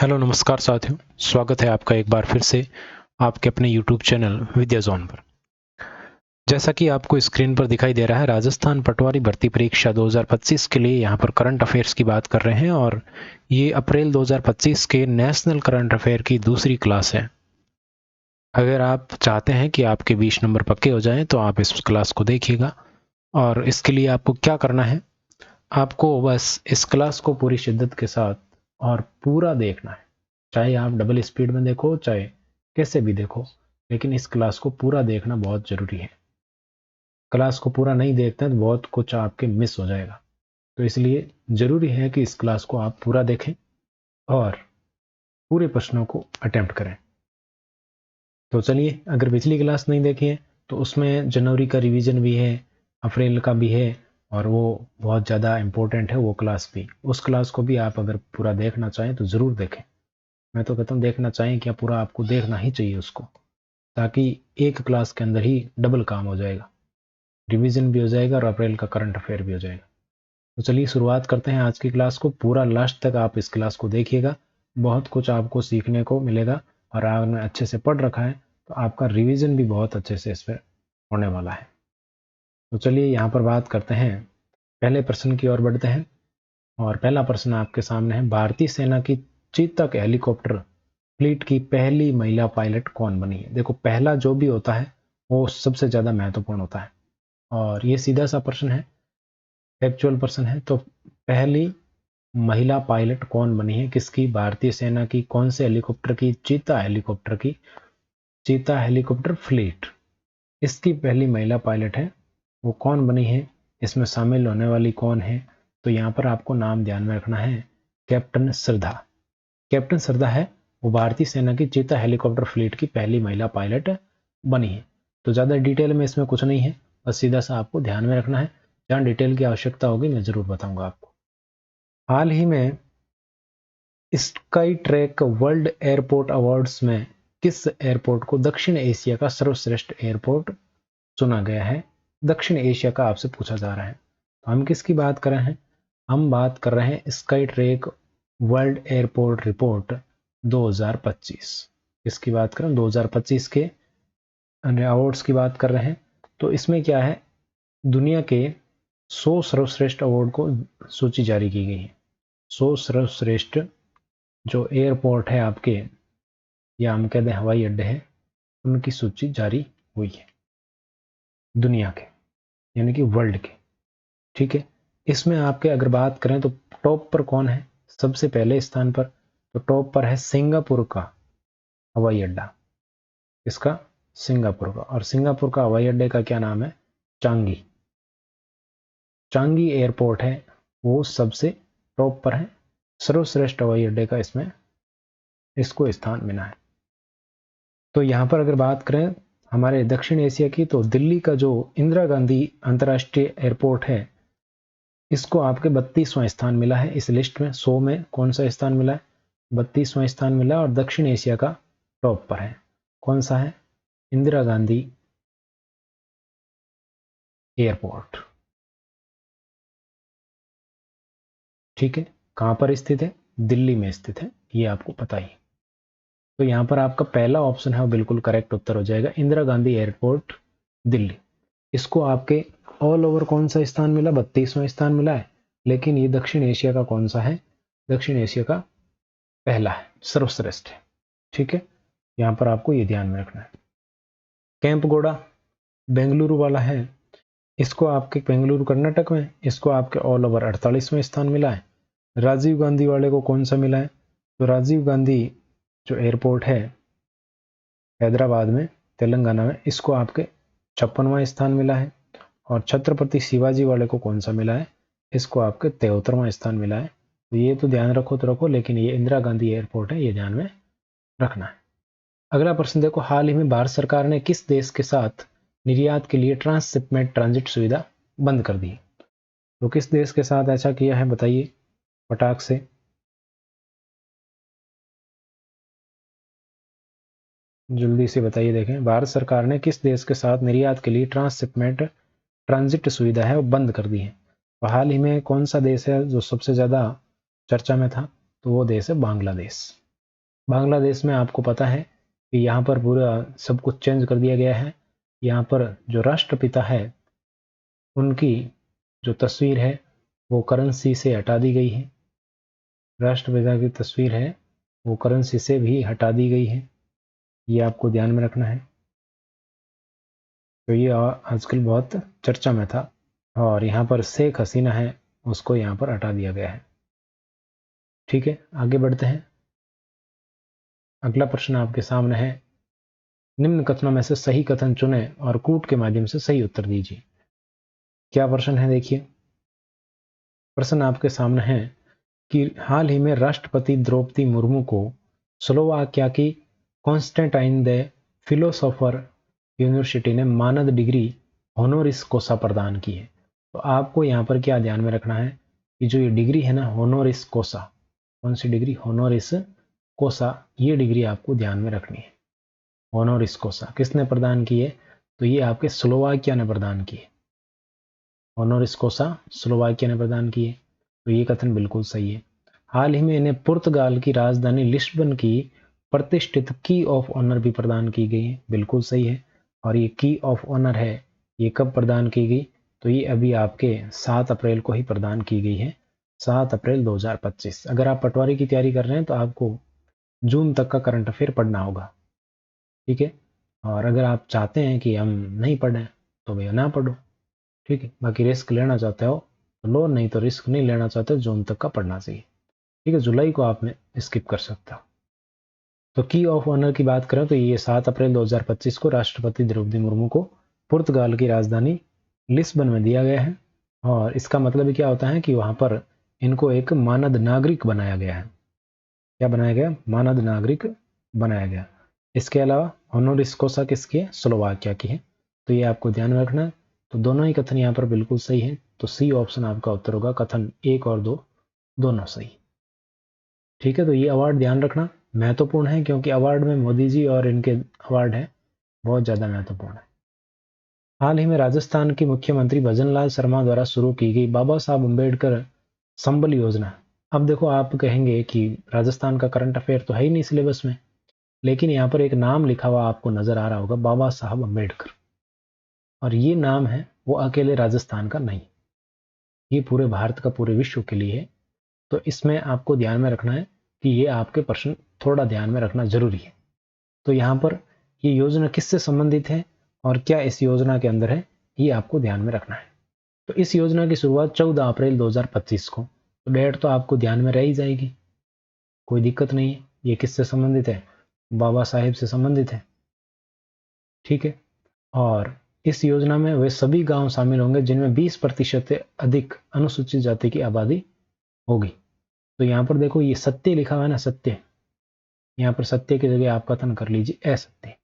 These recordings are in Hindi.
हेलो नमस्कार साथियों, स्वागत है आपका एक बार फिर से आपके अपने यूट्यूब चैनल विद्या जोन पर। जैसा कि आपको स्क्रीन पर दिखाई दे रहा है, राजस्थान पटवारी भर्ती परीक्षा 2025 के लिए यहाँ पर करंट अफेयर्स की बात कर रहे हैं और ये अप्रैल 2025 के नेशनल करंट अफेयर की दूसरी क्लास है। अगर आप चाहते हैं कि आपके 20 नंबर पक्के हो जाएं तो आप इस क्लास को देखिएगा। और इसके लिए आपको क्या करना है, आपको बस इस क्लास को पूरी शिद्दत के साथ और पूरा देखना है। चाहे आप डबल स्पीड में देखो, चाहे कैसे भी देखो, लेकिन इस क्लास को पूरा देखना बहुत ज़रूरी है। क्लास को पूरा नहीं देखते हैं तो बहुत कुछ आपके मिस हो जाएगा। तो इसलिए ज़रूरी है कि इस क्लास को आप पूरा देखें और पूरे प्रश्नों को अटेम्प्ट करें। तो चलिए, अगर पिछली क्लास नहीं देखी है तो उसमें जनवरी का रिवीजन भी है, अप्रैल का भी है, और वो बहुत ज़्यादा इम्पोर्टेंट है वो क्लास भी। उस क्लास को भी आप अगर पूरा देखना चाहें तो ज़रूर देखें। मैं तो कहता हूँ देखना चाहें क्या, पूरा आपको देखना ही चाहिए उसको, ताकि एक क्लास के अंदर ही डबल काम हो जाएगा, रिवीजन भी हो जाएगा और अप्रैल का करंट अफेयर भी हो जाएगा। तो चलिए शुरुआत करते हैं आज की क्लास को। पूरा लास्ट तक आप इस क्लास को देखिएगा, बहुत कुछ आपको सीखने को मिलेगा। और आपने अच्छे से पढ़ रखा है तो आपका रिवीजन भी बहुत अच्छे से इस पर होने वाला है। तो चलिए यहाँ पर बात करते हैं, पहले प्रश्न की ओर बढ़ते हैं। और पहला प्रश्न आपके सामने है, भारतीय सेना की चीतक हेलीकॉप्टर फ्लीट की पहली महिला पायलट कौन बनी है। देखो, पहला जो भी होता है वो सबसे ज्यादा महत्वपूर्ण होता है, और ये सीधा सा प्रश्न है, फैक्चुअल प्रश्न है। तो पहली महिला पायलट कौन बनी है, किसकी, भारतीय सेना की, कौन से हेलीकॉप्टर की, चीता हेलीकॉप्टर की, चीता हेलीकॉप्टर फ्लीट, इसकी पहली महिला पायलट है। वो कौन बनी है, इसमें शामिल होने वाली कौन है। तो यहाँ पर आपको नाम ध्यान में रखना है, कैप्टन श्रद्धा। कैप्टन श्रद्धा है वो भारतीय सेना की चीता हेलीकॉप्टर फ्लीट की पहली महिला पायलट बनी है। तो ज़्यादा डिटेल में इसमें कुछ नहीं है, बस सीधा सा आपको ध्यान में रखना है। जहाँ डिटेल की आवश्यकता होगी मैं ज़रूर बताऊंगा आपको। हाल ही में sky track world airport awards में किस एयरपोर्ट को दक्षिण एशिया का सर्वश्रेष्ठ एयरपोर्ट चुना गया है। दक्षिण एशिया का आपसे पूछा जा रहा है, तो हम किसकी बात कर रहे हैं, हम बात कर रहे हैं sky track world airport report 2025। इसकी बात करें 2025 के अवार्ड्स की बात कर रहे हैं। तो इसमें क्या है, दुनिया के 100 सर्वश्रेष्ठ अवार्ड को सूची जारी की गई है। 100 सर्वश्रेष्ठ जो एयरपोर्ट है आपके, या हम कहते हैं हवाई अड्डे हैं, उनकी सूची जारी हुई है दुनिया के, यानी कि वर्ल्ड के। ठीक है, इसमें आपके अगर बात करें तो टॉप पर कौन है, सबसे पहले स्थान पर, तो टॉप पर है सिंगापुर का हवाई अड्डा। इसका सिंगापुर का, और सिंगापुर का हवाई अड्डे का क्या नाम है, चांगी। चांगी एयरपोर्ट है वो सबसे टॉप पर है, सर्वश्रेष्ठ हवाई अड्डे का इसमें इसको स्थान मिला है। तो यहाँ पर अगर बात करें हमारे दक्षिण एशिया की, तो दिल्ली का जो इंदिरा गांधी अंतर्राष्ट्रीय एयरपोर्ट है, इसको आपके 32वां स्थान मिला है इस लिस्ट में। 100 में कौन सा स्थान मिला है, 32वां स्थान मिला, और दक्षिण एशिया का टॉप पर है। कौन सा है, इंदिरा गांधी एयरपोर्ट। ठीक है, कहां पर स्थित है, दिल्ली में स्थित है, ये आपको पता ही। तो यहां पर आपका पहला ऑप्शन है वो बिल्कुल करेक्ट उत्तर हो जाएगा, इंदिरा गांधी एयरपोर्ट दिल्ली। इसको आपके ऑल ओवर कौन सा स्थान मिला, 32वां स्थान मिला है, लेकिन ये दक्षिण एशिया का कौन सा है, दक्षिण एशिया का पहला है, सर्वश्रेष्ठ है। ठीक है, यहां पर आपको ये ध्यान में रखना है। कैंपगोड़ा बेंगलुरु वाला है, इसको आपके बेंगलुरु कर्नाटक में, इसको आपके ऑल ओवर 48वां स्थान मिला है। राजीव गांधी वाले को कौन सा मिला है, तो राजीव गांधी जो एयरपोर्ट है हैदराबाद में, तेलंगाना में, इसको आपके 56वां स्थान मिला है। और छत्रपति शिवाजी वाले को कौन सा मिला है, इसको आपके 73वां स्थान मिला है। तो ये तो ध्यान रखो तो रखो, लेकिन ये इंदिरा गांधी एयरपोर्ट है, ये ध्यान में रखना है। अगला प्रश्न देखो, हाल ही में भारत सरकार ने किस देश के साथ निर्यात के लिए ट्रांसशिपमेंट ट्रांजिट सुविधा बंद कर दी है। तो किस देश के साथ ऐसा किया है, बताइए फटाक से। जल्दी से बताइए, देखें भारत सरकार ने किस देश के साथ निर्यात के लिए ट्रांसशिपमेंट ट्रांजिट सुविधा है वो बंद कर दी है। तो हाल ही में कौन सा देश है जो सबसे ज्यादा चर्चा में था, तो वो देश है बांग्लादेश। बांग्लादेश में आपको पता है कि यहाँ पर पूरा सब कुछ चेंज कर दिया गया है। यहाँ पर जो राष्ट्रपिता है उनकी जो तस्वीर है वो करेंसी से हटा दी गई है। राष्ट्रपिता की तस्वीर है वो करेंसी से भी हटा दी गई है, ये आपको ध्यान में रखना है। तो ये आजकल बहुत चर्चा में था। और यहाँ पर शेख हसीना है उसको यहाँ पर हटा दिया गया है। ठीक है, आगे बढ़ते हैं। अगला प्रश्न आपके सामने है, निम्न कथनों में से सही कथन चुनें और कूट के माध्यम से सही उत्तर दीजिए। क्या प्रश्न है देखिए। प्रश्न आपके सामने है कि हाल ही में राष्ट्रपति द्रौपदी मुर्मू को स्लोवाकिया की कॉन्स्टेंटाइन द फिलोसोफर यूनिवर्सिटी ने मानद डिग्री होनोरिस कोसा प्रदान की है। तो आपको यहाँ पर क्या ध्यान में रखना है कि जो ये डिग्री है ना होनोरिस कोसा, कौन सी डिग्री, होनोरिस कोसा, ये डिग्री आपको ध्यान में रखनी है। होनोरिस कोसा किसने प्रदान की है? तो ये आपके स्लोवाकिया ने प्रदान की है। होनोरिस कोसा स्लोवाकिया ने प्रदान की है। तो ये कथन बिल्कुल सही है। हाल ही में इन्हें पुर्तगाल की राजधानी लिस्बन की प्रतिष्ठित की ऑफ ऑनर भी प्रदान की गई है, बिल्कुल सही है। और ये की ऑफ ऑनर है, ये कब प्रदान की गई? तो ये अभी आपके 7 अप्रैल को ही प्रदान की गई है, 7 अप्रैल 2025। अगर आप पटवारी की तैयारी कर रहे हैं तो आपको जून तक का करंट अफेयर पढ़ना होगा, ठीक है। और अगर आप चाहते हैं कि हम नहीं पढ़ें तो भैया ना पढ़ो, ठीक है। बाकी रिस्क लेना चाहते हो तो लो, नहीं तो रिस्क नहीं लेना चाहते जून तक का पढ़ना चाहिए, ठीक है। जुलाई को आप में स्किप कर सकते हो। तो की ऑफ ऑनर की बात करें तो ये 7 अप्रैल 2025 को राष्ट्रपति द्रौपदी मुर्मू को पुर्तगाल की राजधानी लिस्बन में दिया गया है। और इसका मतलब क्या होता है कि वहां पर इनको एक मानद नागरिक बनाया गया है। क्या बनाया गया? मानद नागरिक बनाया गया। इसके अलावा होनोरिस कोसा किसकी है? स्लोवाकिया की है। तो ये आपको ध्यान में रखना है। तो दोनों ही कथन यहाँ पर बिल्कुल सही है। तो सी ऑप्शन आपका उत्तर होगा, कथन 1 और 2 दोनों सही। ठीक है, तो ये अवार्ड ध्यान रखना महत्वपूर्ण है, क्योंकि अवार्ड में मोदी जी और इनके अवार्ड है बहुत ज़्यादा महत्वपूर्ण है। हाल ही में राजस्थान की मुख्यमंत्री भजनलाल शर्मा द्वारा शुरू की गई बाबा साहब अम्बेडकर संबल योजना। अब देखो, आप कहेंगे कि राजस्थान का करंट अफेयर तो है ही नहीं सिलेबस में, लेकिन यहाँ पर एक नाम लिखा हुआ आपको नजर आ रहा होगा, बाबा साहब अम्बेडकर। और ये नाम है वो अकेले राजस्थान का नहीं, ये पूरे भारत का, पूरे विश्व के लिए है। तो इसमें आपको ध्यान में रखना है कि ये आपके प्रश्न थोड़ा ध्यान में रखना जरूरी है। तो यहाँ पर ये योजना किससे संबंधित है और क्या इस योजना के अंदर है, ये आपको ध्यान में रखना है। तो इस योजना की शुरुआत 14 अप्रैल 2025 को, तो डेट तो आपको ध्यान में रह ही जाएगी, कोई दिक्कत नहीं है। ये किससे संबंधित है? बाबा साहेब से संबंधित है, ठीक है। और इस योजना में वे सभी गांव शामिल होंगे जिनमें 20% से अधिक अनुसूचित जाति की आबादी होगी। तो यहाँ पर देखो, ये सत्य लिखा हुआ है ना, सत्य, यहाँ पर सत्य की जगह आप कथन कर लीजिए असत्य,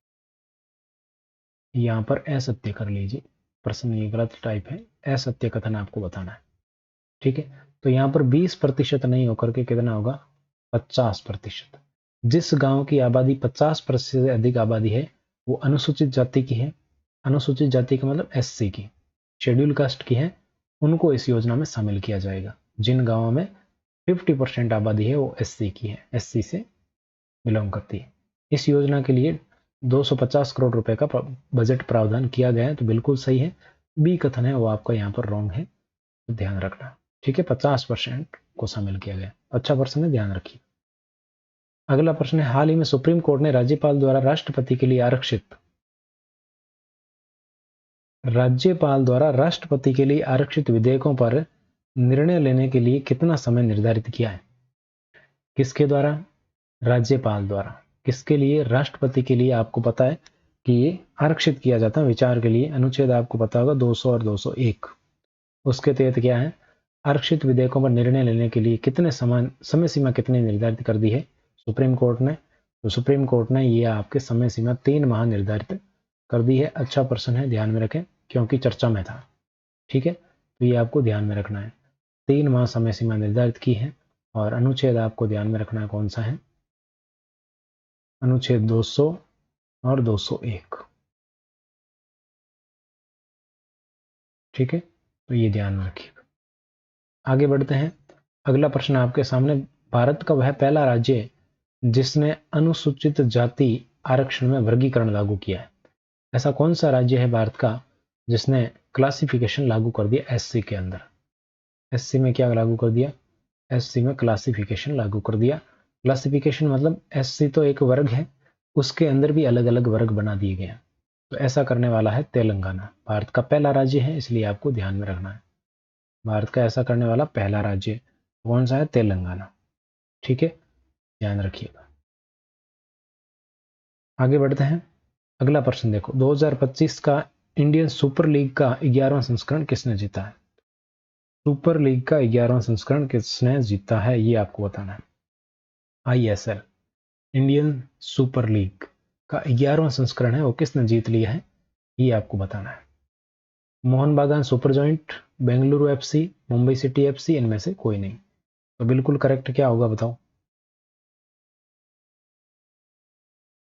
यहाँ पर असत्य कर लीजिए। प्रश्न ये गलत टाइप है, असत्य कथन आपको बताना है, ठीक है। तो यहाँ पर 20% नहीं होकर के कितना होगा? 50%। जिस गांव की आबादी 50% से अधिक आबादी है वो अनुसूचित जाति की है। अनुसूचित जाति का मतलब एससी की, शेड्यूल कास्ट की है, उनको इस योजना में शामिल किया जाएगा। जिन गांवों में 50% आबादी है वो एससी की है, एससी से बिलोंग करती है। इस योजना के लिए 250 करोड़ रुपए का बजट प्रावधान किया गया है, तो बिल्कुल सही है। बी कथन है वो आपका यहाँ पर रॉन्ग है, तो ध्यान रखना, ठीक है। 50% को शामिल किया गया, अच्छा प्रश्न है, ध्यान रखिए। अगला प्रश्न है, हाल ही में सुप्रीम कोर्ट ने राज्यपाल द्वारा राष्ट्रपति के लिए आरक्षित विधेयकों पर निर्णय लेने के लिए कितना समय निर्धारित किया है? किसके द्वारा? राज्यपाल द्वारा। किसके लिए? राष्ट्रपति के लिए। आपको पता है कि ये आरक्षित किया जाता है विचार के लिए, अनुच्छेद आपको पता होगा 200 और 201, उसके तहत क्या है, आरक्षित विधेयकों पर निर्णय लेने के लिए कितने समय सीमा कितनी निर्धारित कर दी है सुप्रीम कोर्ट ने? तो सुप्रीम कोर्ट ने ये आपके समय सीमा 3 माह निर्धारित कर दी है। अच्छा प्रश्न है, ध्यान में रखें, क्योंकि चर्चा में था, ठीक है। तो ये आपको ध्यान में रखना है, 3 माह समय सीमा निर्धारित की है। और अनुच्छेद आपको ध्यान में रखना है, कौन सा है? अनुच्छेद 200 और 201, ठीक है। तो ये ध्यान में रखिएगा। आगे बढ़ते हैं। अगला प्रश्न आपके सामने, भारत का वह पहला राज्य जिसने अनुसूचित जाति आरक्षण में वर्गीकरण लागू किया है? ऐसा कौन सा राज्य है भारत का जिसने क्लासिफिकेशन लागू कर दिया एससी के अंदर? एससी में क्या लागू कर दिया? एससी में क्लासिफिकेशन लागू कर दिया। क्लासिफिकेशन मतलब एससी तो एक वर्ग है, उसके अंदर भी अलग अलग वर्ग बना दिए गए हैं। तो ऐसा करने वाला है तेलंगाना। भारत का पहला राज्य है, इसलिए आपको ध्यान में रखना है। भारत का ऐसा करने वाला पहला राज्य कौन सा है? तेलंगाना। ठीक है, ध्यान रखिएगा। आगे बढ़ते हैं। अगला प्रश्न देखो, 2025 का इंडियन सुपर लीग का 11वां संस्करण किसने जीता है? सुपर लीग का 11वां संस्करण किसने जीता है, ये आपको बताना है। आईएसएल, इंडियन सुपर लीग का 11वां संस्करण है, वो किसने जीत लिया है, ये आपको बताना है। मोहन बागान super joint, Bengaluru FC, Mumbai city FC, इनमें से कोई नहीं। तो बिल्कुल करेक्ट क्या होगा बताओ?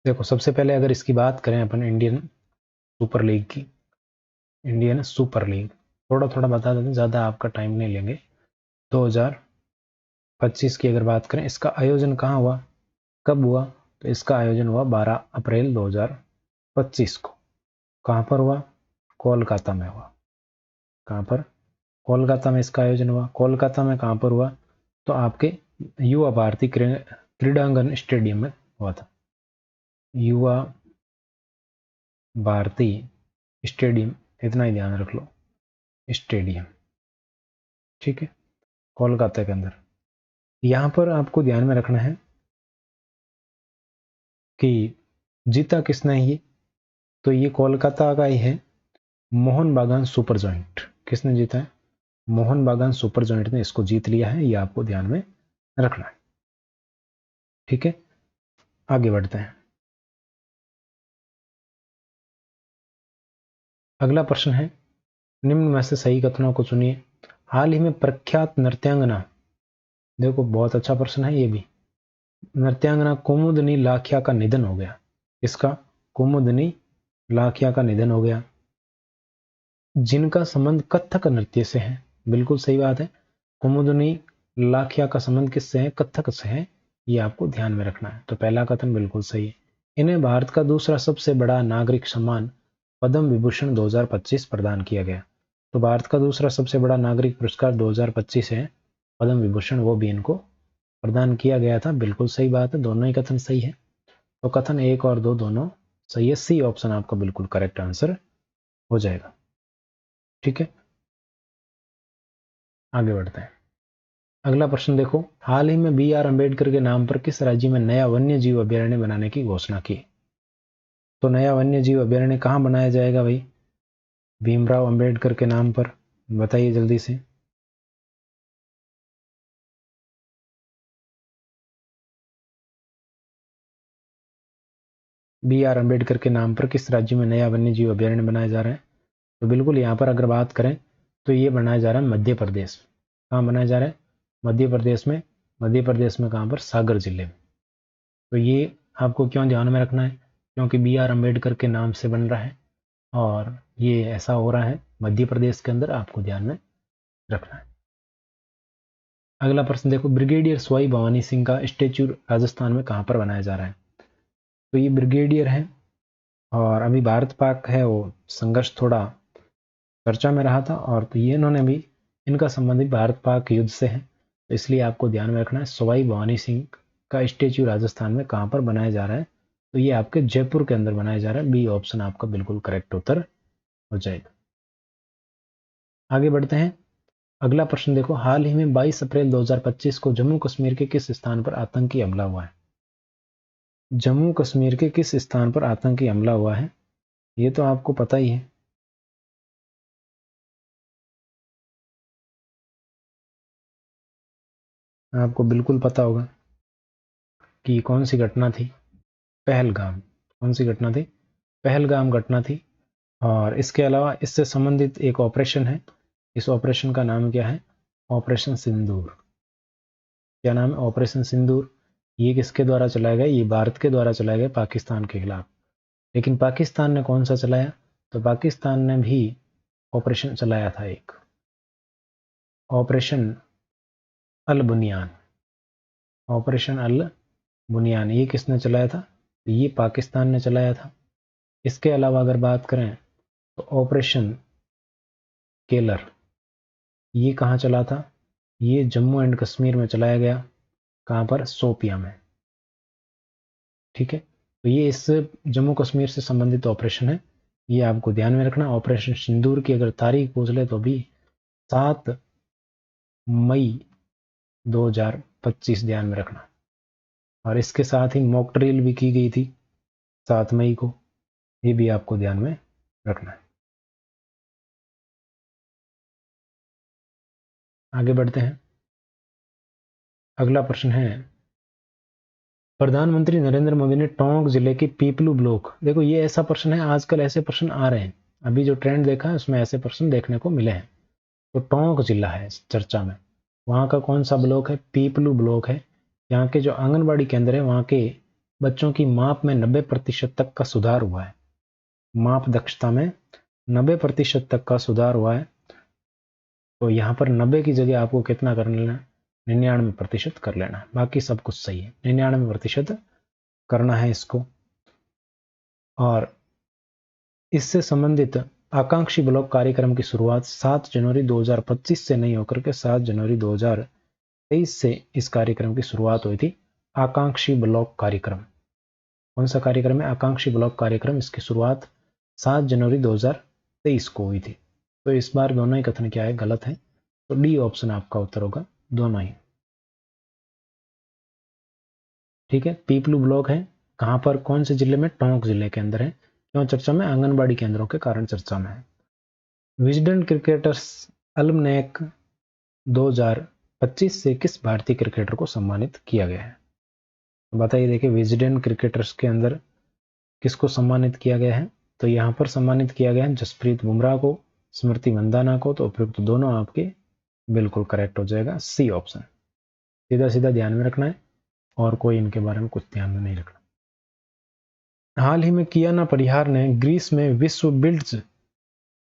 देखो, सबसे पहले अगर इसकी बात करें अपन इंडियन सुपर लीग की, इंडियन सुपर लीग थोड़ा थोड़ा बता देते हैं, ज़्यादा आपका टाइम नहीं लेंगे। 2025 की अगर बात करें, इसका आयोजन कहाँ हुआ, कब हुआ? तो इसका आयोजन हुआ 12 अप्रैल 2025 को। कहाँ पर हुआ? कोलकाता में हुआ। कहाँ पर? कोलकाता में इसका आयोजन हुआ। कोलकाता में कहाँ पर हुआ? तो आपके युवा भारती क्रीड़ांगन स्टेडियम में हुआ था। युवा भारती स्टेडियम, इतना ही ध्यान रख लो, स्टेडियम। ठीक है, कोलकाता के अंदर। यहां पर आपको ध्यान में रखना है कि जीता किसने ये, तो ये कोलकाता का ही है, मोहन बागान सुपर जॉइंट। किसने जीता है? मोहन बागान सुपर जॉइंट ने इसको जीत लिया है, ये आपको ध्यान में रखना है। ठीक है, आगे बढ़ते हैं। अगला प्रश्न है, निम्न में से सही कथनों को चुनिए। हाल ही में प्रख्यात नृत्यांगना, देखो बहुत अच्छा प्रश्न है ये भी, नृत्यांगना कुमुदनी लाखिया का निधन हो गया। इसका? कुमुदनी लाखिया का निधन हो गया, जिनका संबंध कथक नृत्य से है। बिल्कुल सही बात है, कुमुदनी लाखिया का संबंध किससे है? कथक से है, ये आपको ध्यान में रखना है। तो पहला कथन बिल्कुल सही है। इन्हें भारत का दूसरा सबसे बड़ा नागरिक सम्मान पद्म विभूषण 2025 प्रदान किया गया। तो भारत का दूसरा सबसे बड़ा नागरिक पुरस्कार 2025 है पद्म विभूषण, वो भी इनको प्रदान किया गया था। बिल्कुल सही बात है, दोनों ही कथन सही है। तो कथन 1 और 2 दोनों सही है, सी ऑप्शन आपका बिल्कुल करेक्ट आंसर हो जाएगा। ठीक है, आगे बढ़ते हैं। अगला प्रश्न देखो, हाल ही में BR अम्बेडकर के नाम पर किस राज्य में नया वन्य जीव अभयारण्य बनाने की घोषणा की? तो नया वन्य जीव अभयारण्य कहाँ बनाया जाएगा भाई? भीमराव अम्बेडकर के नाम पर, बताइए जल्दी से। BR अम्बेडकर के नाम पर किस राज्य में नया वन्य जीव अभयारण्य बनाया जा रहा है? तो बिल्कुल यहाँ पर अगर बात करें तो ये बनाया जा रहा है मध्य प्रदेश। कहाँ बनाया जा रहा है? मध्य प्रदेश में। मध्य प्रदेश में कहाँ पर? सागर जिले में। तो ये आपको क्यों ध्यान में रखना है? क्योंकि BR अम्बेडकर के नाम से बन रहा है और ये ऐसा हो रहा है मध्य प्रदेश के अंदर, आपको ध्यान में रखना है। अगला प्रश्न देखो, ब्रिगेडियर सवाई भवानी सिंह का स्टेच्यू राजस्थान में कहाँ पर बनाया जा रहा है? तो ये ब्रिगेडियर है और अभी भारत पाक है वो संघर्ष थोड़ा चर्चा में रहा था, और तो ये इन्होंने भी, इनका संबंध भी भारत पाक युद्ध से है, तो इसलिए आपको ध्यान में रखना है सवाई भवानी सिंह का स्टेच्यू राजस्थान में कहाँ पर बनाया जा रहा है? तो ये आपके जयपुर के अंदर बनाया जा रहा है। बी ऑप्शन आपका बिल्कुल करेक्ट उत्तर हो जाएगा। आगे बढ़ते हैं। अगला प्रश्न देखो, हाल ही में 22 अप्रैल 2025 को जम्मू कश्मीर के किस स्थान पर आतंकी हमला हुआ है? जम्मू कश्मीर के किस स्थान पर आतंकी हमला हुआ है, ये तो आपको पता ही है। आपको बिल्कुल पता होगा कि कौन सी घटना थी। पहलगाम। कौन सी घटना थी? पहलगाम घटना थी। और इसके अलावा इससे संबंधित एक ऑपरेशन है, इस ऑपरेशन का नाम क्या है? ऑपरेशन सिंदूर। क्या नाम है? ऑपरेशन सिंदूर। ये किसके द्वारा चलाया गया? ये भारत के द्वारा चलाया गया पाकिस्तान के खिलाफ। लेकिन पाकिस्तान ने कौन सा चलाया? तो पाकिस्तान ने भी ऑपरेशन चलाया था एक, ऑपरेशन अल बुनियान। ऑपरेशन अल बुनियान ये किसने चलाया था? ये पाकिस्तान ने चलाया था। इसके अलावा अगर बात करें तो ऑपरेशन केलर ये कहाँ चला था? ये जम्मू एंड कश्मीर में चलाया गया। कहाँ पर? शोपियां में। ठीक है, तो ये इस जम्मू कश्मीर से संबंधित ऑपरेशन है, ये आपको ध्यान में रखना। ऑपरेशन सिंदूर की अगर तारीख पूछ ले तो भी 7 मई 2025 ध्यान में रखना। और इसके साथ ही मॉक ड्रिल भी की गई थी 7 मई को, ये भी आपको ध्यान में रखना है। आगे बढ़ते हैं। अगला प्रश्न है, प्रधानमंत्री नरेंद्र मोदी ने टोंक जिले के पीपलू ब्लॉक, देखो ये ऐसा प्रश्न है, आजकल ऐसे प्रश्न आ रहे हैं, अभी जो ट्रेंड देखा है उसमें ऐसे प्रश्न देखने को मिले हैं। तो टोंक जिला है चर्चा में, वहाँ का कौन सा ब्लॉक है? पीपलू ब्लॉक है। यहाँ के जो आंगनबाड़ी केंद्र है वहाँ के बच्चों की माप में 90% तक का सुधार हुआ है। माप दक्षता में 90% तक का सुधार हुआ है। तो यहाँ पर 90 की जगह आपको कितना कर लेना है? 99% कर लेना है, बाकी सब कुछ सही है। 99% करना है इसको। और इससे संबंधित आकांक्षी ब्लॉक कार्यक्रम की शुरुआत 7 जनवरी 2025 से नहीं होकर के 7 जनवरी 2023 से इस कार्यक्रम की शुरुआत हुई थी। आकांक्षी ब्लॉक कार्यक्रम कौन सा कार्यक्रम है? आकांक्षी ब्लॉक कार्यक्रम, इसकी शुरुआत 7 जनवरी 2023 को हुई थी। तो इस बार दोनों ही कथन क्या है? गलत है। तो डी ऑप्शन आपका उत्तर होगा, दोनों ही। ठीक है, पीपलू ब्लॉक है कहां पर? कौन से जिले में? टोंक जिले के अंदर है। क्यों चर्चा में? आंगनबाड़ी केंद्रों के कारण चर्चा में है। विजडन क्रिकेटर्स अलमनैक 2025 से किस भारतीय क्रिकेटर को सम्मानित किया गया है? बताइए। देखिए, विजडन क्रिकेटर्स के अंदर किसको सम्मानित किया गया है? तो यहां पर सम्मानित किया गया है जसप्रीत बुमराह को, स्मृति मंदाना को। तो उपयुक्त दोनों आपके बिल्कुल करेक्ट हो जाएगा, सी ऑप्शन। सीधा सीधा ध्यान में रखना है और कोई इनके बारे में कुछ ध्यान में नहीं रखना। हाल ही में कियाना परिहार ने ग्रीस में विश्व बिल्ड्स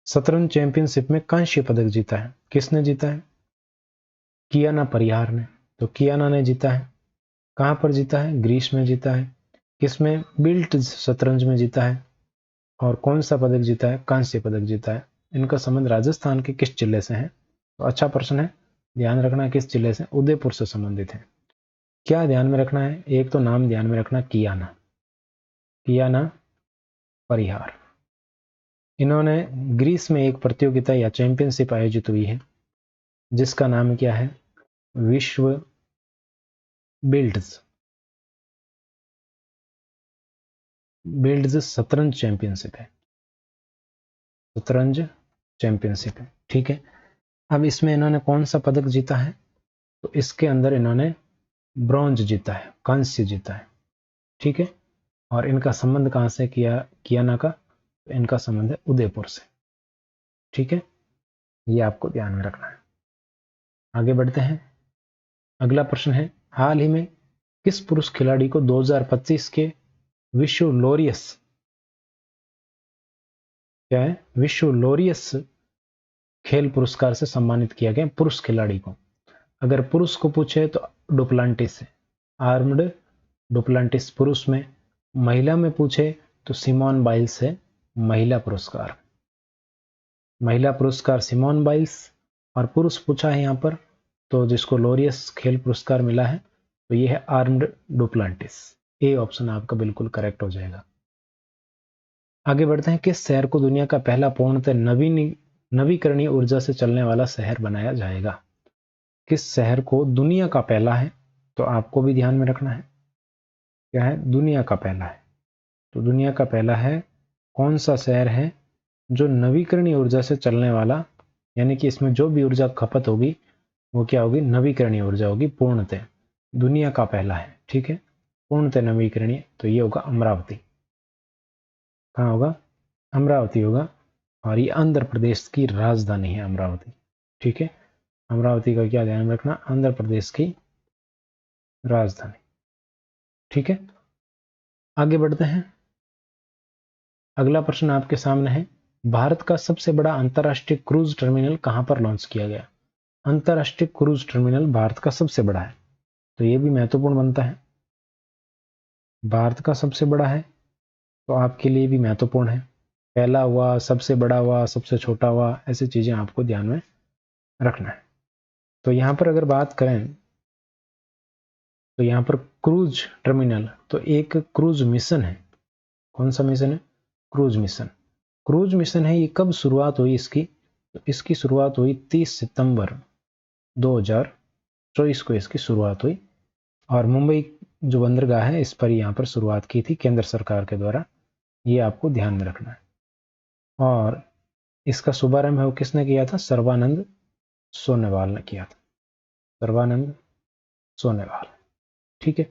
शतरंज चैंपियनशिप में कांस्य पदक जीता है। किसने जीता है? कियाना परिहार ने। तो कियाना ने जीता है। कहां पर जीता है? ग्रीस में जीता है। किसमें? बिल्ड्स शतरंज में जीता है। और कौन सा पदक जीता है? कांस्य पदक जीता है। इनका संबंध राजस्थान के किस जिले से है? तो अच्छा प्रश्न है, ध्यान रखना किस जिले से? उदयपुर से संबंधित है। क्या ध्यान में रखना है? एक तो नाम ध्यान में रखना, कियाना, कियाना परिहार। इन्होंने ग्रीस में एक प्रतियोगिता या चैंपियनशिप आयोजित हुई है जिसका नाम क्या है? विश्व बिल्ड्स शतरंज चैंपियनशिप है। शतरंज चैंपियनशिप है। ठीक है, अब इसमें इन्होंने कौन सा पदक जीता है? तो इसके अंदर इन्होंने ब्रॉन्ज जीता है, कांस्य जीता है। ठीक है, और इनका संबंध कहां से? कियाना का? इनका संबंध है उदयपुर से। ठीक है, ये आपको ध्यान में रखना है। आगे बढ़ते हैं। अगला प्रश्न है, हाल ही में किस पुरुष खिलाड़ी को 2025 के विश्व लोरियस, क्या है? विश्व लोरियस खेल पुरस्कार से सम्मानित किया गया? पुरुष खिलाड़ी को। अगर पुरुष को पूछे तो डुप्लांटिस है, आर्म्ड डुप्लांटिस पुरुष में। महिला में पूछे तो सिमोन बाइल्स है, महिला पुरस्कार। महिला पुरस्कार सिमोन बाइल्स। और पुरुष पूछा है यहां पर, तो जिसको लोरियस खेल पुरस्कार मिला है तो ये है आर्म्ड डुप्लांटिस। ए ऑप्शन आपका बिल्कुल करेक्ट हो जाएगा। आगे बढ़ते हैं। किस शहर को दुनिया का पहला पूर्णतः नवीकरणीय ऊर्जा से चलने वाला शहर बनाया जाएगा? किस शहर को दुनिया का पहला है? तो आपको भी ध्यान में रखना है, क्या है? दुनिया का पहला है। तो दुनिया का पहला है, कौन सा शहर है जो नवीकरणीय ऊर्जा से चलने वाला, यानी कि इसमें जो भी ऊर्जा खपत होगी वो क्या होगी? नवीकरणीय ऊर्जा होगी पूर्णतः। दुनिया का पहला है। ठीक है, पूर्णतः नवीकरणीय, तो ये होगा अमरावती। कहाँ होगा? अमरावती होगा। और ये आंध्र प्रदेश की राजधानी है अमरावती। ठीक है, अमरावती का क्या ध्यान रखना? आंध्र प्रदेश की राजधानी। ठीक है, आगे बढ़ते हैं। अगला प्रश्न आपके सामने है, भारत का सबसे बड़ा अंतरराष्ट्रीय क्रूज टर्मिनल कहां पर लॉन्च किया गया? अंतरराष्ट्रीय क्रूज टर्मिनल भारत का सबसे बड़ा है, तो यह भी महत्वपूर्ण बनता है। भारत का सबसे बड़ा है तो आपके लिए भी महत्वपूर्ण है। पहला हुआ, सबसे बड़ा हुआ, सबसे छोटा हुआ, ऐसी चीजें आपको ध्यान में रखना है। तो यहाँ पर अगर बात करें तो यहाँ पर क्रूज टर्मिनल, तो एक क्रूज मिशन है। कौन सा मिशन है? Cruise mission. क्रूज मिशन है, ये कब शुरुआत हुई इसकी? तो इसकी शुरुआत हुई 30 सितंबर 2024 को इसकी शुरुआत हुई, और मुंबई जो बंदरगाह है इस पर यहाँ पर शुरुआत की थी केंद्र सरकार के द्वारा। ये आपको ध्यान में रखना है। और इसका शुभारंभ है वो किसने किया था? सर्बानंद सोनोवाल ने किया था। सर्बानंद सोनोवाल। ठीक है,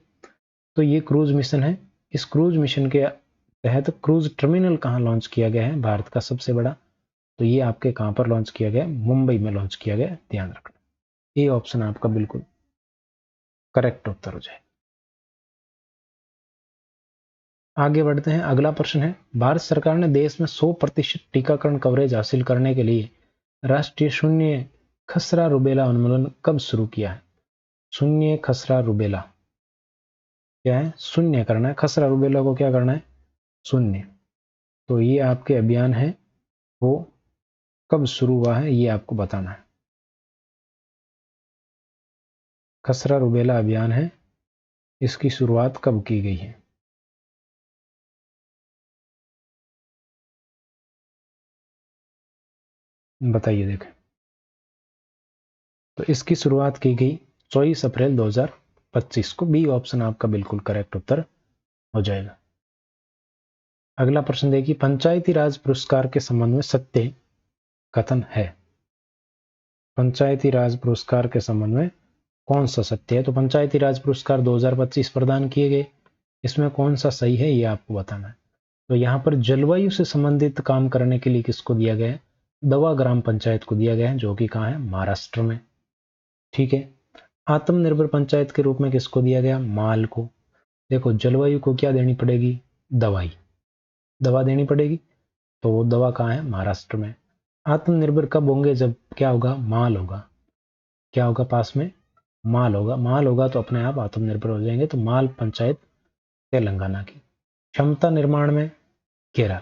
तो ये क्रूज मिशन है। इस क्रूज मिशन के तहत क्रूज टर्मिनल कहाँ लॉन्च किया गया है भारत का सबसे बड़ा? तो ये आपके कहां पर लॉन्च किया गया? मुंबई में लॉन्च किया गया। ध्यान रखना, ये ऑप्शन आपका बिल्कुल करेक्ट उत्तर हो जाए। आगे बढ़ते हैं, अगला प्रश्न है, भारत सरकार ने देश में 100% टीकाकरण कवरेज हासिल करने के लिए राष्ट्रीय शून्य खसरा रुबेला उन्मूलन कब शुरू किया है? शून्य खसरा रुबेला क्या है? शून्य करना है। खसरा रुबेला को क्या करना है? शून्य। तो ये आपके अभियान है वो कब शुरू हुआ है, ये आपको बताना है। खसरा रुबेला अभियान है, इसकी शुरुआत कब की गई है? बताइए देखें। तो इसकी शुरुआत की गई 24 अप्रैल 2025 को। बी ऑप्शन आपका बिल्कुल करेक्ट उत्तर हो जाएगा। अगला प्रश्न देखिए, पंचायती राज पुरस्कार के संबंध में सत्य कथन है। पंचायती राज पुरस्कार के संबंध में कौन सा सत्य है? तो पंचायती राज पुरस्कार 2025 प्रदान किए गए, इसमें कौन सा सही है ये आपको बताना है। तो यहाँ पर जलवायु से संबंधित काम करने के लिए किसको दिया गया है? दवा ग्राम पंचायत को दिया गया है, जो कि कहाँ है? महाराष्ट्र में। ठीक है, आत्मनिर्भर पंचायत के रूप में किसको दिया गया? माल को। देखो, जलवायु को क्या देनी पड़ेगी? दवाई, दवा देनी पड़ेगी, तो वो दवा कहाँ है? महाराष्ट्र में। आत्मनिर्भर कब होंगे? जब क्या होगा? माल होगा। क्या होगा? पास में माल होगा। माल होगा तो अपने आप आत्मनिर्भर हो जाएंगे। तो माल पंचायत तेलंगाना की। क्षमता निर्माण में केरल।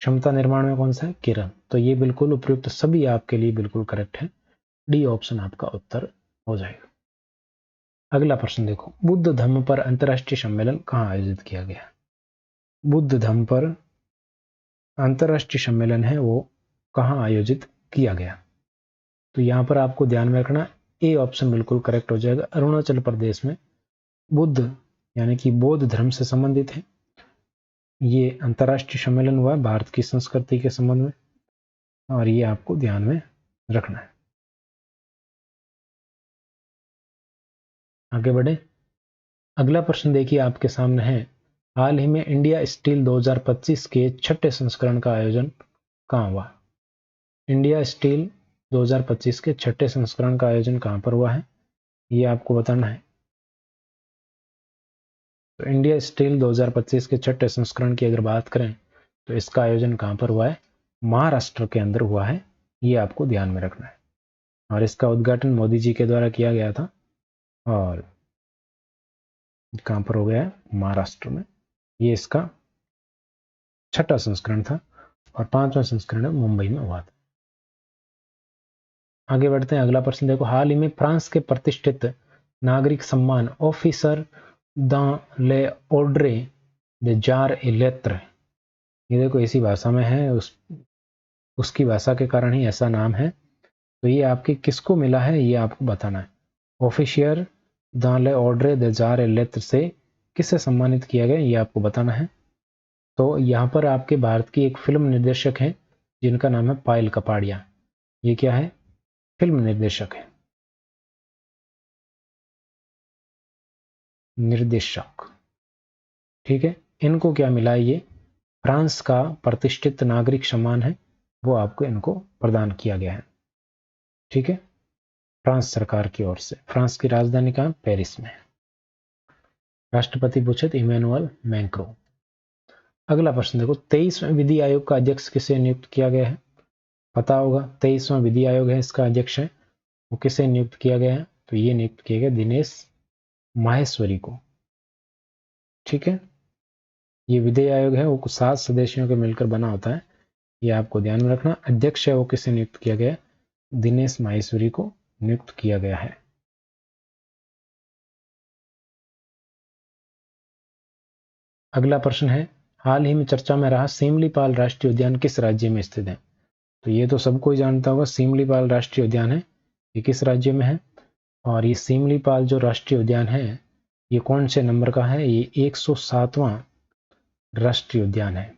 क्षमता निर्माण में कौन सा है? केरल। तो ये बिल्कुल उपयुक्त सभी आपके लिए बिल्कुल करेक्ट है। डी ऑप्शन आपका उत्तर हो जाएगा। अगला प्रश्न देखो, बुद्ध धम्म पर अंतरराष्ट्रीय सम्मेलन कहाँ आयोजित किया गया? बुद्ध धम्म पर अंतरराष्ट्रीय सम्मेलन है वो कहाँ आयोजित किया गया? तो यहां पर आपको ध्यान में रखना, ए ऑप्शन बिल्कुल करेक्ट हो जाएगा। अरुणाचल प्रदेश में बुद्ध यानी कि बौद्ध धर्म से संबंधित है ये अंतरराष्ट्रीय सम्मेलन हुआ भारत की संस्कृति के संबंध में, और ये आपको ध्यान में रखना है। आगे बढ़े, अगला प्रश्न देखिए आपके सामने है, हाल ही में इंडिया स्टील 2025 के 6ठे संस्करण का आयोजन कहाँ हुआ? इंडिया स्टील 2025 के 6ठे संस्करण का आयोजन कहाँ पर हुआ है, ये आपको बताना है। तो इंडिया स्टील 2025 के 6ठे संस्करण की अगर बात करें तो इसका आयोजन कहाँ पर हुआ है? महाराष्ट्र के अंदर हुआ है, ये आपको ध्यान में रखना है। और इसका उद्घाटन मोदी जी के द्वारा किया गया था, और कहाँ पर हो गया है? महाराष्ट्र में। ये इसका 6ठा संस्करण था, और 5वां संस्करण मुंबई में हुआ था। आगे बढ़ते हैं, अगला प्रश्न देखो, हाल ही में फ्रांस के प्रतिष्ठित नागरिक सम्मान ऑफिसर द ले ऑर्डरे दे जार ए लेत्र, ये देखो इसी भाषा में है, उसकी भाषा के कारण ही ऐसा नाम है। तो ये आपके किसको मिला है ये आपको बताना है। ऑफिशियर द ले ऑर्डरे दे जार ए लेत्र से किसे सम्मानित किया गया ये आपको बताना है। तो यहाँ पर आपके भारत की एक फिल्म निर्देशक है जिनका नाम है पायल कपाड़िया। ये क्या है? फिल्म निर्देशक है, निर्देशक। ठीक है, इनको क्या मिला है? ये फ्रांस का प्रतिष्ठित नागरिक सम्मान है, वो आपको इनको प्रदान किया गया है। ठीक है, फ्रांस सरकार की ओर से। फ्रांस की राजधानी कहाँ? पेरिस में। राष्ट्रपति पूछे तो इमैनुअल मैक्रों। अगला प्रश्न देखो, 23वें विधि आयोग का अध्यक्ष किसे नियुक्त किया गया है? पता होगा, 23वां विधि आयोग है इसका अध्यक्ष है, वो किसे नियुक्त किया गया है? तो ये नियुक्त किया गया दिनेश माहेश्वरी को। ठीक है, ये विधेय आयोग है वो कुछ 7 सदस्यों के मिलकर बना होता है, ये आपको ध्यान में रखना। अध्यक्ष है वो किसे नियुक्त किया गया? दिनेश माहेश्वरी को नियुक्त किया गया है। अगला प्रश्न है, हाल ही में चर्चा में रहा सिमलीपाल राष्ट्रीय उद्यान किस राज्य में स्थित है? तो ये तो सबको ही जानता होगा, सिमलीपाल राष्ट्रीय उद्यान है, ये किस राज्य में है? और ये सिमलीपाल जो राष्ट्रीय उद्यान है ये कौन से नंबर का है? ये 107वां राष्ट्रीय उद्यान है।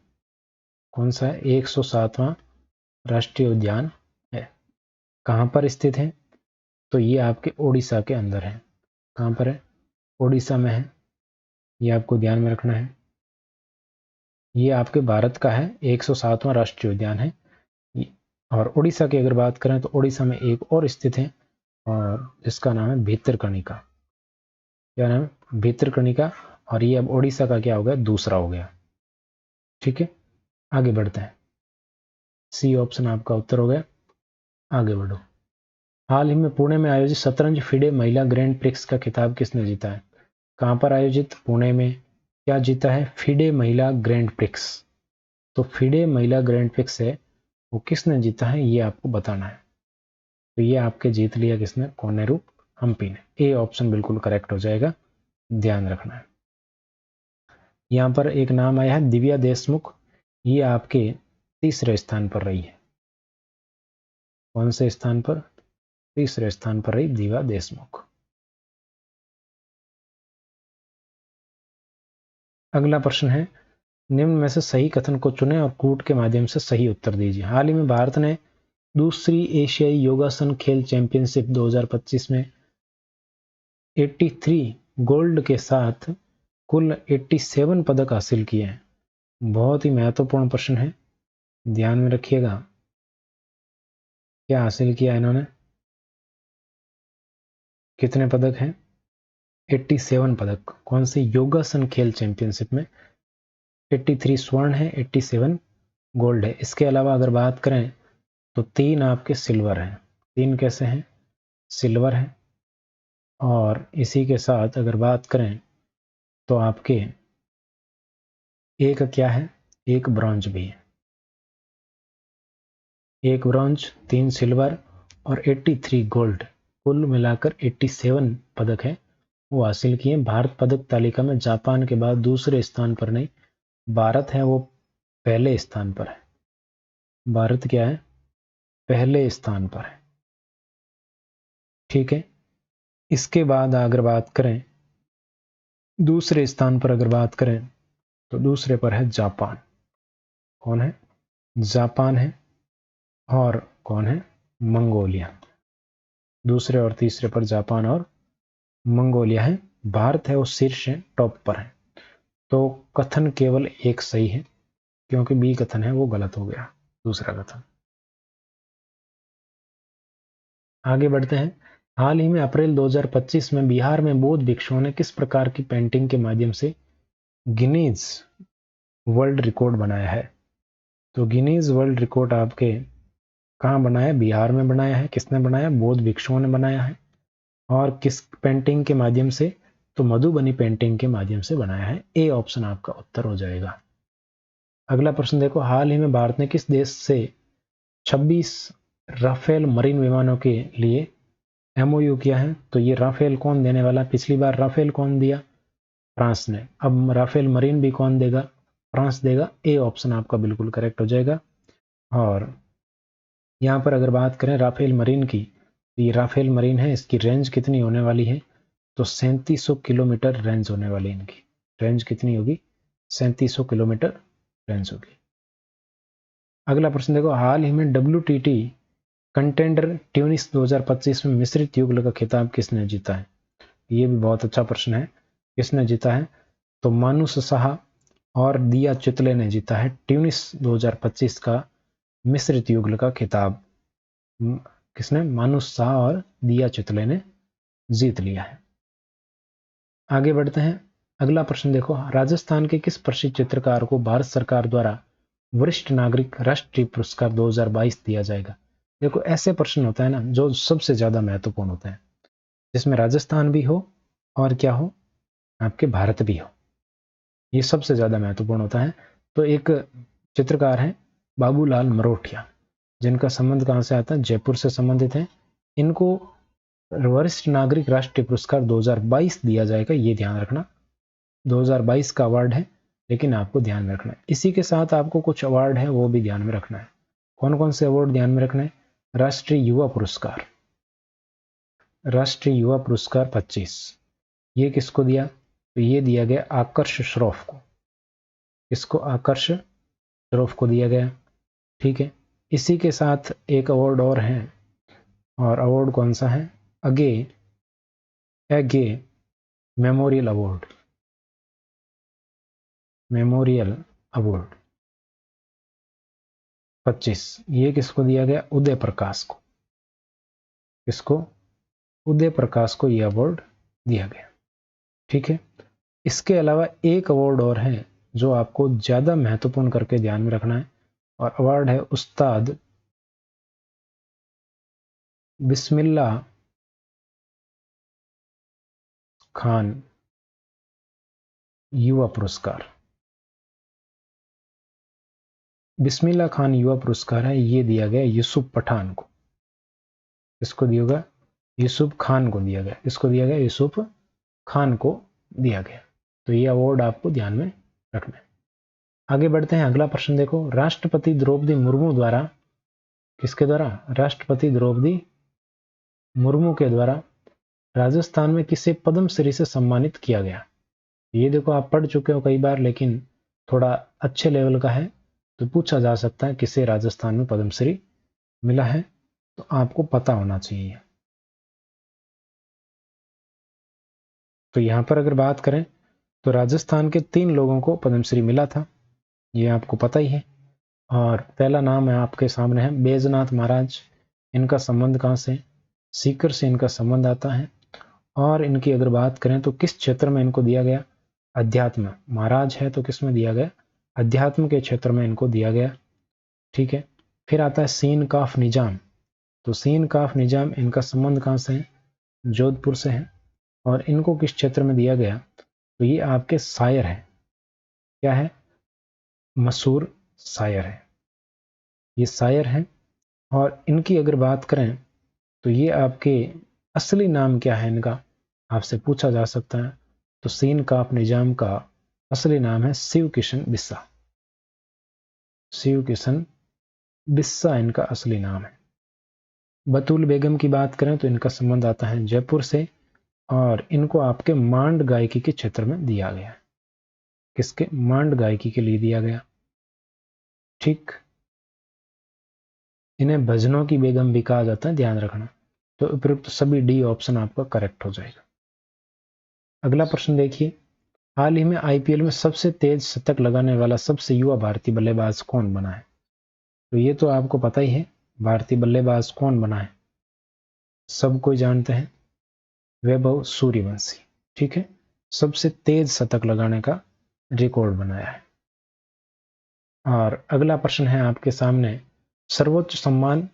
कौन सा है? 107वां राष्ट्रीय उद्यान है। कहाँ पर स्थित है? तो ये आपके ओडिशा के अंदर है। कहाँ पर है? ओडिशा में है, ये आपको ध्यान में रखना है। ये आपके भारत का है, 107वां राष्ट्रीय उद्यान है। और उड़ीसा की अगर बात करें तो उड़ीसा में एक और स्थित है और जिसका नाम है भितरकनिका। क्या नाम है? भितरकनिका। और ये अब उड़ीसा का क्या हो गया? दूसरा हो गया। ठीक है, आगे बढ़ते हैं। सी ऑप्शन आपका उत्तर हो गया। आगे बढ़ो। हाल ही में पुणे में आयोजित शतरंज फिडे महिला ग्रैंड प्रिक्स का खिताब किसने जीता है? कहां पर आयोजित? पुणे में। क्या जीता है? फिडे महिला ग्रैंड प्रिक्स। तो फिडे महिला ग्रैंड प्रिक्स है वो किसने जीता है ये आपको बताना है। तो ये आपके जीत लिया किसने? कोनेरू हम्पी ने। ए ऑप्शन बिल्कुल करेक्ट हो जाएगा, ध्यान रखना है। यहां पर एक नाम आया है दिव्या देशमुख, ये आपके तीसरे स्थान पर रही है। कौन से स्थान पर? तीसरे स्थान पर रही दिव्या देशमुख। अगला प्रश्न है, निम्न में से सही कथन को चुनें और कूट के माध्यम से सही उत्तर दीजिए। हाल ही में भारत ने दूसरी एशियाई योगासन खेल चैंपियनशिप 2025 में 83 गोल्ड के साथ कुल 87 पदक हासिल किए हैं। बहुत ही महत्वपूर्ण प्रश्न है, ध्यान में रखिएगा। क्या हासिल किया इन्होंने? कितने पदक हैं? 87 पदक। कौन से योगासन खेल चैंपियनशिप में? 83 स्वर्ण है, 87 गोल्ड है। इसके अलावा अगर बात करें तो 3 आपके सिल्वर हैं। 3 कैसे हैं? सिल्वर है। और इसी के साथ अगर बात करें तो आपके एक क्या है? एक ब्रॉन्ज भी है। एक ब्रॉन्ज, 3 सिल्वर और 83 गोल्ड, कुल मिलाकर 87 पदक है वो हासिल किए। भारत पदक तालिका में जापान के बाद दूसरे स्थान पर नहीं, भारत है वो पहले स्थान पर है। भारत क्या है? पहले स्थान पर है। ठीक है, इसके बाद अगर बात करें दूसरे स्थान पर अगर बात करें तो दूसरे पर है जापान। कौन है? जापान है। और कौन है? मंगोलिया। दूसरे और तीसरे पर जापान और मंगोलिया है। भारत है वो शीर्ष है, टॉप पर है। तो कथन केवल एक सही है, क्योंकि बी कथन है वो गलत हो गया, दूसरा कथन। आगे बढ़ते हैं। हाल ही में अप्रैल 2025 में बिहार में बौद्ध भिक्षुओं ने किस प्रकार की पेंटिंग के माध्यम से गिनीज वर्ल्ड रिकॉर्ड बनाया है? तो गिनीज वर्ल्ड रिकॉर्ड आपके कहाँ बनाया है? बिहार में बनाया है। किसने बनाया? बौद्ध भिक्षुओं ने बनाया है। और किस पेंटिंग के माध्यम से? तो मधुबनी पेंटिंग के माध्यम से बनाया है। ए ऑप्शन आपका उत्तर हो जाएगा। अगला प्रश्न देखो, हाल ही में भारत ने किस देश से 26 राफेल मरीन विमानों के लिए एमओयू किया है? तो ये राफेल कौन देने वाला? पिछली बार राफेल कौन दिया? फ्रांस ने। अब राफेल मरीन भी कौन देगा? फ्रांस देगा। ए ऑप्शन आपका बिल्कुल करेक्ट हो जाएगा। और यहाँ पर अगर बात करें राफेल मरीन की, तो ये राफेल मरीन है, इसकी रेंज कितनी होने वाली है? तो 3700 किलोमीटर रेंज होने वाली है इनकी। रेंज कितनी होगी? 3700 किलोमीटर रेंज होगी। अगला प्रश्न देखो, हाल ही में WTT कंटेंडर ट्यूनिस 2025 में मिश्रित युगल का खिताब किसने जीता है? ये भी बहुत अच्छा प्रश्न है, किसने जीता है? तो मानुष साहा और दिया चितले ने जीता है ट्यूनिस 2025 का मिश्रित युगल का खिताब। किसने? मानुष शाह और दिया चितले ने जीत लिया है। आगे बढ़ते हैं। अगला प्रश्न देखो, राजस्थान के किस प्रसिद्ध चित्रकार को भारत सरकार द्वारा वरिष्ठ नागरिक राष्ट्रीय पुरस्कार 2022 दिया जाएगा? देखो ऐसे प्रश्न होता है ना जो सबसे ज्यादा महत्वपूर्ण होते हैं, जिसमें राजस्थान भी हो और क्या हो? आपके भारत भी हो। ये सबसे ज़्यादा महत्वपूर्ण होता है। तो एक चित्रकार हैं बाबूलाल मरोठिया, जिनका संबंध कहाँ से आता है, जयपुर से संबंधित है। इनको वरिष्ठ नागरिक राष्ट्रीय पुरस्कार 2022 दिया जाएगा, ये ध्यान रखना। 2022 का अवार्ड है, लेकिन आपको ध्यान में रखना है। इसी के साथ आपको कुछ अवार्ड है वो भी ध्यान में रखना है। कौन कौन से अवार्ड ध्यान में रखना है? राष्ट्रीय युवा पुरस्कार, राष्ट्रीय युवा पुरस्कार 25, ये किसको दिया? तो ये दिया गया आकर्ष श्रॉफ को। किसको? आकर्ष श्रॉफ को दिया गया। ठीक है। इसी के साथ एक अवार्ड और है, और अवार्ड कौन सा है? एगे मेमोरियल अवार्ड, मेमोरियल अवार्ड 25, ये किसको दिया गया? उदय प्रकाश को। किसको? उदय प्रकाश को यह अवार्ड दिया गया। ठीक है। इसके अलावा एक अवार्ड और है जो आपको ज्यादा महत्वपूर्ण करके ध्यान में रखना है, और अवार्ड है उस्ताद बिस्मिल्लाह खान युवा पुरस्कार। बिस्मिल्लाह खान युवा पुरस्कार है, ये दिया गया यूसुफ पठान को। किसको दिया गया? यूसुफ खान को दिया गया। किसको दिया गया? यूसुफ खान को दिया गया। तो ये अवार्ड आपको ध्यान में रखना है। आगे बढ़ते हैं, अगला प्रश्न देखो। राष्ट्रपति द्रौपदी मुर्मू द्वारा, किसके द्वारा? राष्ट्रपति द्रौपदी मुर्मू के द्वारा राजस्थान में किसे पद्मश्री से सम्मानित किया गया? ये देखो, आप पढ़ चुके हो कई बार, लेकिन थोड़ा अच्छे लेवल का है तो पूछा जा सकता है किसे राजस्थान में पद्मश्री मिला है, तो आपको पता होना चाहिए। तो यहां पर अगर बात करें तो राजस्थान के 3 लोगों को पद्मश्री मिला था, ये आपको पता ही है। और पहला नाम है आपके सामने है बैजनाथ महाराज। इनका संबंध कहां से? सीकर से इनका संबंध आता है। और इनकी अगर बात करें तो किस क्षेत्र में इनको दिया गया? अध्यात्म। महाराज है तो किस में दिया गया? अध्यात्म के क्षेत्र में इनको दिया गया। ठीक है। फिर आता है सीन काफ निजाम। तो सीन काफ निजाम, इनका संबंध कहां से है? जोधपुर से है। और इनको किस क्षेत्र में दिया गया? तो ये आपके शायर है। क्या है? मशहूर शायर है, ये शायर हैं। और इनकी अगर बात करें तो ये आपके असली नाम क्या है इनका, आपसे पूछा जा सकता है। तो सीन काफ निजाम का असली नाम है शिव किशन बिस्सा। शिव किशन बिस्सा इनका असली नाम है। बतूल बेगम की बात करें तो इनका संबंध आता है जयपुर से, और इनको आपके मांड गायकी के क्षेत्र में दिया गया है। किसके? मांड गायकी के लिए दिया गया। ठीक। इन्हें भजनों की बेगम भी कहा जाता है, ध्यान रखना। तो उपयुक्त सभी डी ऑप्शन आपका करेक्ट हो जाएगा। अगला प्रश्न देखिए। हाल ही में आईपीएल में सबसे तेज शतक लगाने वाला सबसे युवा भारतीय बल्लेबाज कौन बना है? तो ये तो आपको पता ही है, भारतीय बल्लेबाज कौन बना है, सब कोई जानते हैं, वैभव सूर्यवंशी। ठीक है। सबसे तेज शतक लगाने का रिकॉर्ड बनाया है। और अगला प्रश्न है आपके सामने, सर्वोच्च सम्मान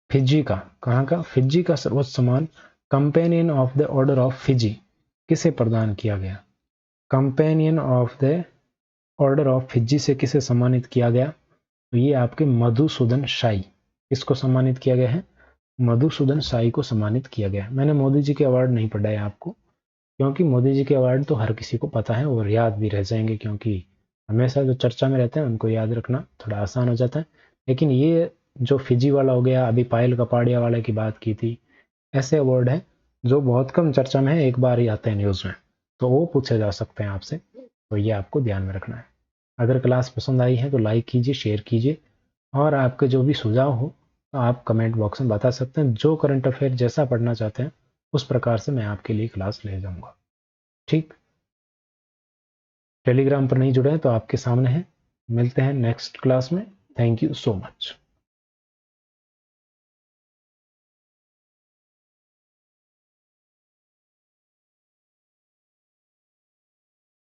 फिजी का, कहाँ का? फिजी का सर्वोच्च सम्मान companion of the order of Fiji किसे प्रदान किया गया? Companion of the order of Fiji से किसे सम्मानित किया गया? तो ये आपके मधुसूदन शाही। किसको सम्मानित किया गया है? मधुसूदन शाही को सम्मानित किया गया। मैंने मोदी जी के अवार्ड नहीं पढ़ाए आपको, क्योंकि मोदी जी के अवार्ड तो हर किसी को पता है और याद भी रह जाएंगे, क्योंकि हमेशा जो चर्चा में रहते हैं उनको याद रखना थोड़ा आसान हो जाता है। लेकिन ये जो फिजी वाला हो गया, अभी पायल कपाड़िया वाले की बात की थी, ऐसे अवार्ड है जो बहुत कम चर्चा में है, एक बार ही आते हैं न्यूज में, तो वो पूछे जा सकते हैं आपसे, तो ये आपको ध्यान में रखना है। अगर क्लास पसंद आई है तो लाइक कीजिए, शेयर कीजिए, और आपके जो भी सुझाव हो तो आप कमेंट बॉक्स में बता सकते हैं। जो करंट अफेयर जैसा पढ़ना चाहते हैं उस प्रकार से मैं आपके लिए क्लास ले जाऊंगा। ठीक। टेलीग्राम पर नहीं जुड़े हैं तो आपके सामने है। मिलते हैं नेक्स्ट क्लास में। Thank you so much.